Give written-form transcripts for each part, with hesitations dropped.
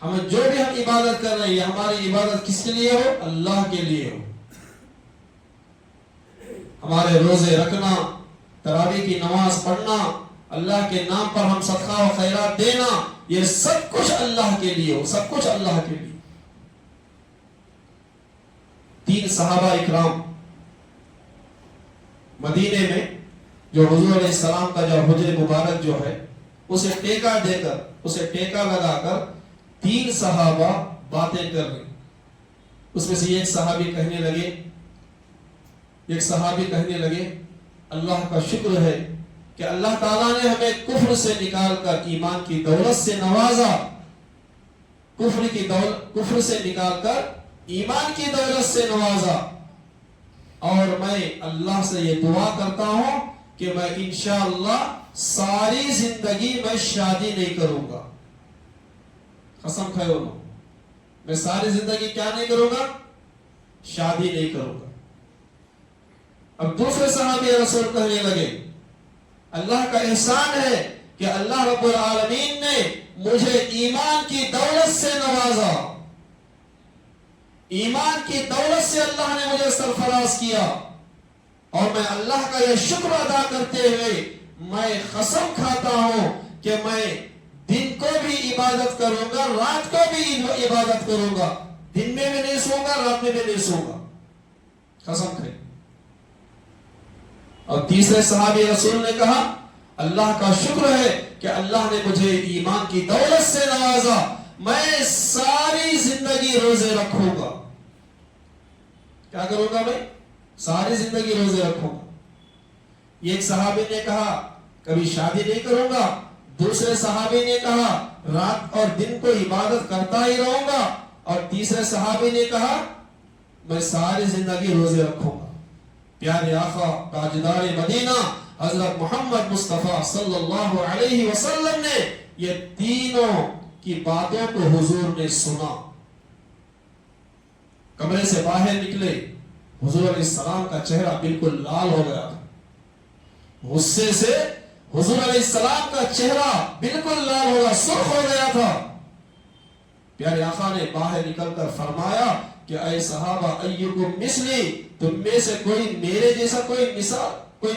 ہمیں جو بھی ہم عبادت کر رہے ہیں ہماری عبادت کس کے لیے ہو؟ اللہ کے لیے ہو. ہمارے روزے رکھنا، تراویح کی نماز پڑھنا، اللہ کے نام پر ہم صدقہ و خیرات دینا، یہ سب کچھ اللہ کے لیے ہو، سب کچھ اللہ کے لیے. 3 صحابہ اکرام مدینے میں جو حضور علیہ السلام کا جو حجر مبارک جو ہے اسے ٹیکا دے کر، اسے ٹیکا لگا کر 3 صحابہ باتیں کر رہے. اس میں سے ایک صحابی کہنے لگے اللہ کا شکر ہے کہ اللہ تعالیٰ نے ہمیں کفر سے نکال کر ایمان کی دولت سے نوازا، کفر سے نکال کر ایمان کی دولت سے نوازا. اور میں اللہ سے یہ دعا کرتا ہوں کہ میں انشاءاللہ ساری زندگی میں شادی نہیں کروں گا. قسم کھائے انہوں، میں ساری زندگی کیا نہیں کروں گا؟ شادی نہیں کروں گا. اب دوسرے صحابی رسول کہنے لگے اللہ کا احسان ہے کہ اللہ رب العالمین نے مجھے ایمان کی دولت سے نوازا، ایمان کی دولت سے اللہ نے مجھے سرفراز کیا، اور میں اللہ کا یہ شکر ادا کرتے ہوئے میں قسم کھاتا ہوں کہ میں دن کو بھی عبادت کروں گا، رات کو بھی عبادت کروں گا، دن میں بھی نہیں سوں گا، رات میں بھی نہیں سوں گا. قسم کھائی. اور تیسرے صحابی رسول نے کہا اللہ کا شکر ہے کہ اللہ نے مجھے ایمان کی دولت سے نوازا، میں ساری زندگی روزے رکھوں گا. کیا کروں گا؟ میں ساری زندگی روزے رکھوں گا. ایک صحابی نے کہا کبھی شادی نہیں کروں گا، دوسرے صحابی نے کہا رات اور دن کو عبادت کرتا ہی رہوں گا، اور تیسرے صحابی نے کہا میں ساری زندگی روزے رکھوں گا. پیارے آقا تاجدار مدینہ حضرت محمد مصطفیٰ صلی اللہ علیہ وسلم نے یہ تینوں کی باتوں کو حضور نے سنا. کمرے سے باہر نکلے، حضور علیہ السلام کا چہرہ بالکل لال ہو گیا تھا. غصے سے حضور علیہ السلام کا چہرہ بالکل لال ہو گیا، سرخ ہو گیا تھا. پیارے آقا نے باہر نکل کر فرمایا کہ اے صحابہ ایکم مثلی، تم میں سے کوئی میرے جیسا کوئی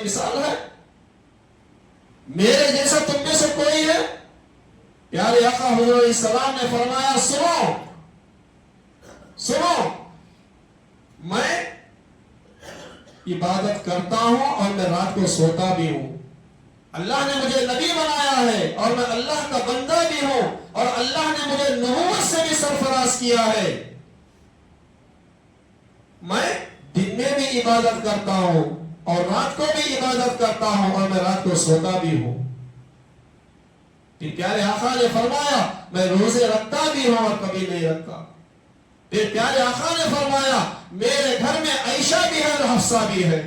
مثال ہے؟ میرے جیسا تم میں سے کوئی ہے؟ پیارے آقا حضور علیہ السلام نے فرمایا سنو، میں عبادت کرتا ہوں اور میں رات کو سوتا بھی ہوں. اللہ نے مجھے نبی بنایا ہے اور میں اللہ کا بندہ بھی ہوں، اور اللہ نے مجھے نبوت سے بھی سرفراز کیا ہے. میں دن میں بھی عبادت کرتا ہوں اور رات کو بھی عبادت کرتا ہوں، اور میں رات کو سوتا بھی ہوں. پھر پیارے آقا نے فرمایا میں روزے رکھتا بھی ہوں اور کبھی نہیں رکھتا. پھر پیارے آقا نے فرمایا میرے گھر میں عائشہ بھی ہے اور حفصہ بھی ہے.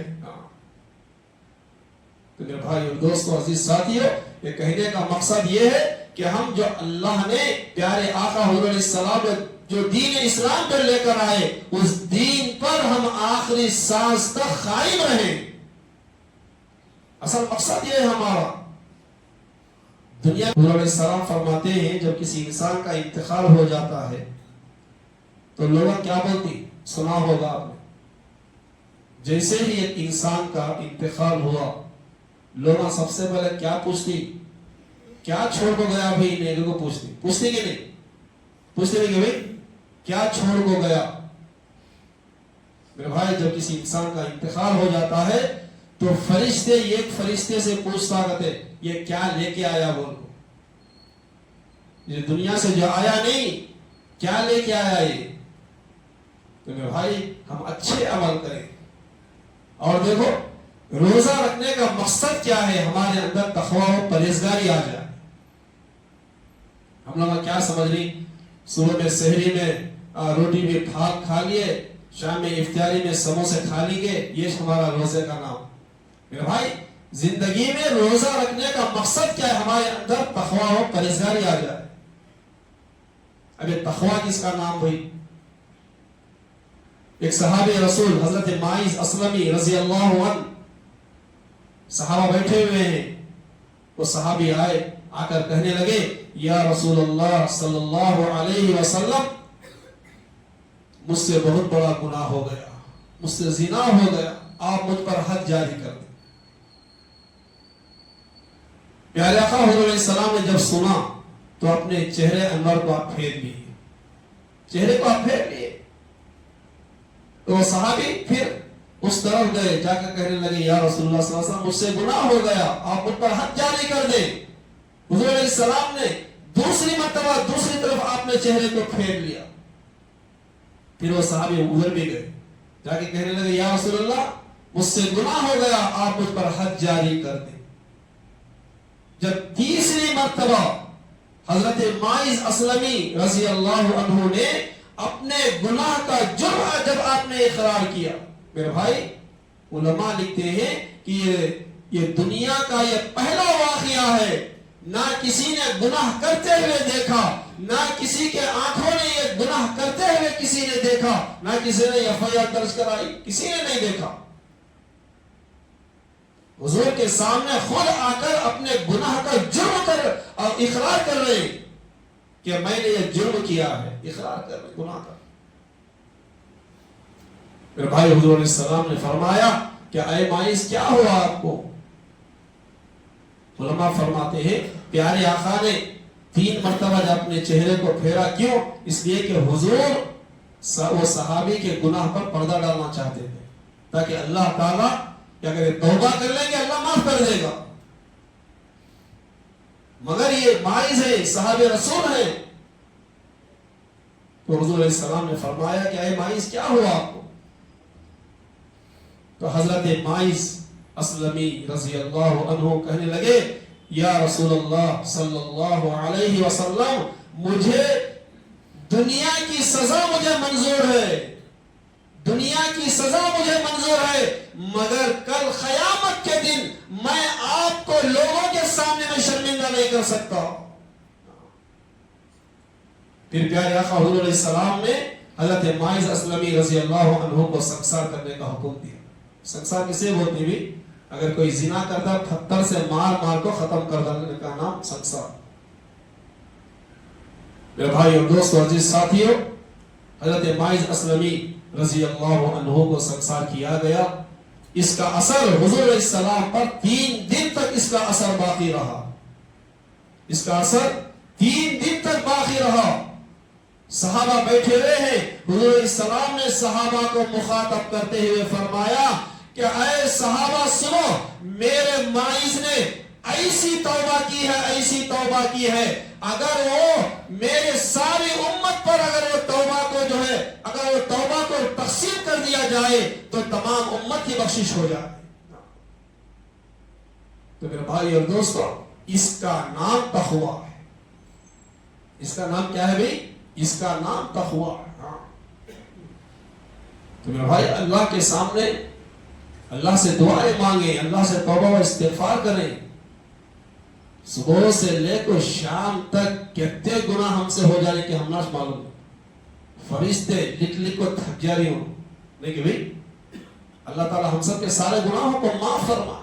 تو میرے بھائی اور دوستوں عزیز ساتھیوں، یہ کہنے کا مقصد یہ ہے کہ ہم جو اللہ نے پیارے آقا حضور علیہ السلام جو دین اسلام پر لے کر آئے، اس دین پر ہم آخری سانس تک قائم رہیں. اصل مقصد یہ ہے ہمارا. دنیا حضور علیہ السلام فرماتے ہیں جب کسی انسان کا انتقال ہو جاتا ہے تو لوگ کیا بولتی؟ سنا ہوگا آپ نے. جیسے ہی ایک انسان کا انتقال ہوا، لوگ سب سے پہلے کیا پوچھتی؟ کیا چھوڑ کو گیا بھائی؟ نیگے کو پوچھتی کہ نہیں؟ پوچھتے نہیں کہ بھائی کیا چھوڑ کو گیا؟ میرے بھائی جب کسی انسان کا انتقال ہو جاتا ہے تو فرشتے ایک فرشتے سے پوچھتا کرتے یہ کیا لے کے آیا بول کو. یہ دنیا سے جو آیا نہیں، کیا لے کے آیا یہ؟ تو میرے بھائی ہم اچھے عمل کریں. اور دیکھو روزہ رکھنے کا مقصد کیا ہے؟ ہمارے اندر تقویٰ و پرہیزگاری آ جائے. ہم لوگ کیا سمجھ رہی؟ صبح میں سحری میں روٹی بھی کھا لیے، شام میں افطاری میں سموسے کھا لیے، یہ ہمارا روزے کا نام. میرے بھائی زندگی میں روزہ رکھنے کا مقصد کیا ہے؟ ہمارے اندر تقویٰ و پرہیزگاری آ جائے. ابھی تقویٰ کس کا نام بھائی؟ ایک صحابی رسول حضرت ماعز اسلمی رضی اللہ عنہ، صحابہ بیٹھے ہوئے ہیں، وہ صحابی آئے، آ کر کہنے لگے یا رسول اللہ صلی اللہ علیہ وسلم مجھ سے بہت بڑا گناہ ہو گیا، مجھ سے زنا ہو گیا، آپ مجھ پر حد جاری کر دیں۔ پیارے آقا حضور علیہ السلام نے جب سنا تو اپنے چہرے انور کو آپ پھیر لیے، چہرے کو آپ پھیر لیے۔ تو وہ صحابی پھر اس طرف گئے، جا کر کہنے لگے یا رسول اللہ صلی اللہ علیہ وسلم مجھ سے گناہ ہو گیا، آپ مجھ پر حد جاری کر دیں۔ حضور علیہ السلام نے دوسری مرتبہ دوسری طرف آپ نے چہرے کو پھیر لیا۔ پھر وہ صحابی ادھر بھی گئے، جا کے کہنے لگے یا رسول اللہ مجھ سے گناہ ہو گیا، آپ مجھ پر حد جاری کر دیں۔ جب تیسری مرتبہ حضرت ماعز اسلمی رضی اللہ عنہ نے اپنے گناہ کا جرم جب آپ نے اقرار کیا، میرے بھائی علماء لکھتے ہیں کہ یہ دنیا کا یہ پہلا واقعہ ہے، نہ کسی نے گناہ کرتے ہوئے دیکھا، نہ کسی کے آنکھوں نے یہ گناہ کرتے ہوئے کسی نے دیکھا، نہ کسی نے FIR درج کرائی، کسی نے نہیں دیکھا۔ حضور کے سامنے خود آ کر اپنے گناہ کا جرم کر اور اقرار کر رہے کہ میں نے یہ جرم کیا ہے، اقرار کر رہے گناہ کا۔ میرے بھائی حضور علیہ السلام نے فرمایا کہ اے ماعز کیا ہوا آپ کو؟ علماء فرماتے ہیں پیارے آقا نے 3 مرتبہ جب اپنے چہرے کو پھیرا، کیوں؟ اس لیے کہ حضور وہ صحابی کے گناہ پر پردہ ڈالنا چاہتے تھے، تاکہ اللہ تعالیٰ کہ اگر یہ توبہ کر لیں گے اللہ معاف کر دے گا۔ مگر یہ ماعز ہے، صحابہ رسول ہے، تو حضور علیہ السلام نے فرمایا کہ اے ماعز کیا ہوا آپ کو؟ تو حضرت ماعز اسلمی رضی اللہ عنہ کہنے لگے یا رسول اللہ صلی اللہ علیہ وسلم مجھے دنیا کی سزا مجھے منظور ہے، دنیا کی سزا مجھے منظور ہے، مگر کل قیامت کے دن میں آپ کو لوگوں کے سامنے میں شرمندہ نہیں کر سکتا۔ پھر پیارے آقا حضور علیہ السلام نے حضرت ماعز اسلمی رضی اللہ عنہ کو سنسار کرنے کا حکم دیا۔ سنسار کسے بولتے بھی؟ اگر کوئی زنا کرتا پتھر سے مار کو ختم کر دینے کا نام سنسار۔ میرے بھائی اور دوستو عزیز ساتھیوں، حضرت ماعز اسلمی رضی اللہ عنہ کو سنسار کیا گیا۔ اس کا اثر حضور علیہ السلام پر 3 دن تک اس کا اثر باقی رہا، اس کا اثر 3 دن تک باقی رہا۔ صحابہ بیٹھے ہوئے ہیں، حضور علیہ السلام نے صحابہ کو مخاطب کرتے ہوئے فرمایا کہ اے صحابہ سنو، میرے ماعز نے ایسی توبہ کی ہے، ایسی توبہ کی ہے، اگر وہ میرے ساری امت پر اگر وہ توبہ کو جو ہے اگر وہ توبہ کو تقسیم کر دیا جائے تو تمام امت کی بخشش ہو جائے۔ تو میرے بھائی اور دوستو، اس کا نام تقویٰ ہے۔ اس کا نام کیا ہے بھائی؟ اس کا نام تقویٰ ہے۔ تو میرے بھائی اللہ کے سامنے اللہ سے دعائیں مانگیں، اللہ سے توبہ و استغفار کریں۔ صبح سے لے کر شام تک کتنے گناہ ہم سے ہو جائے کہ ہم نہ معلوم، فرشتے لکھ کو تھک جا رہی ہوں، لیکن بھائی اللہ تعالی ہم سب کے سارے گناہوں کو معاف فرمائے۔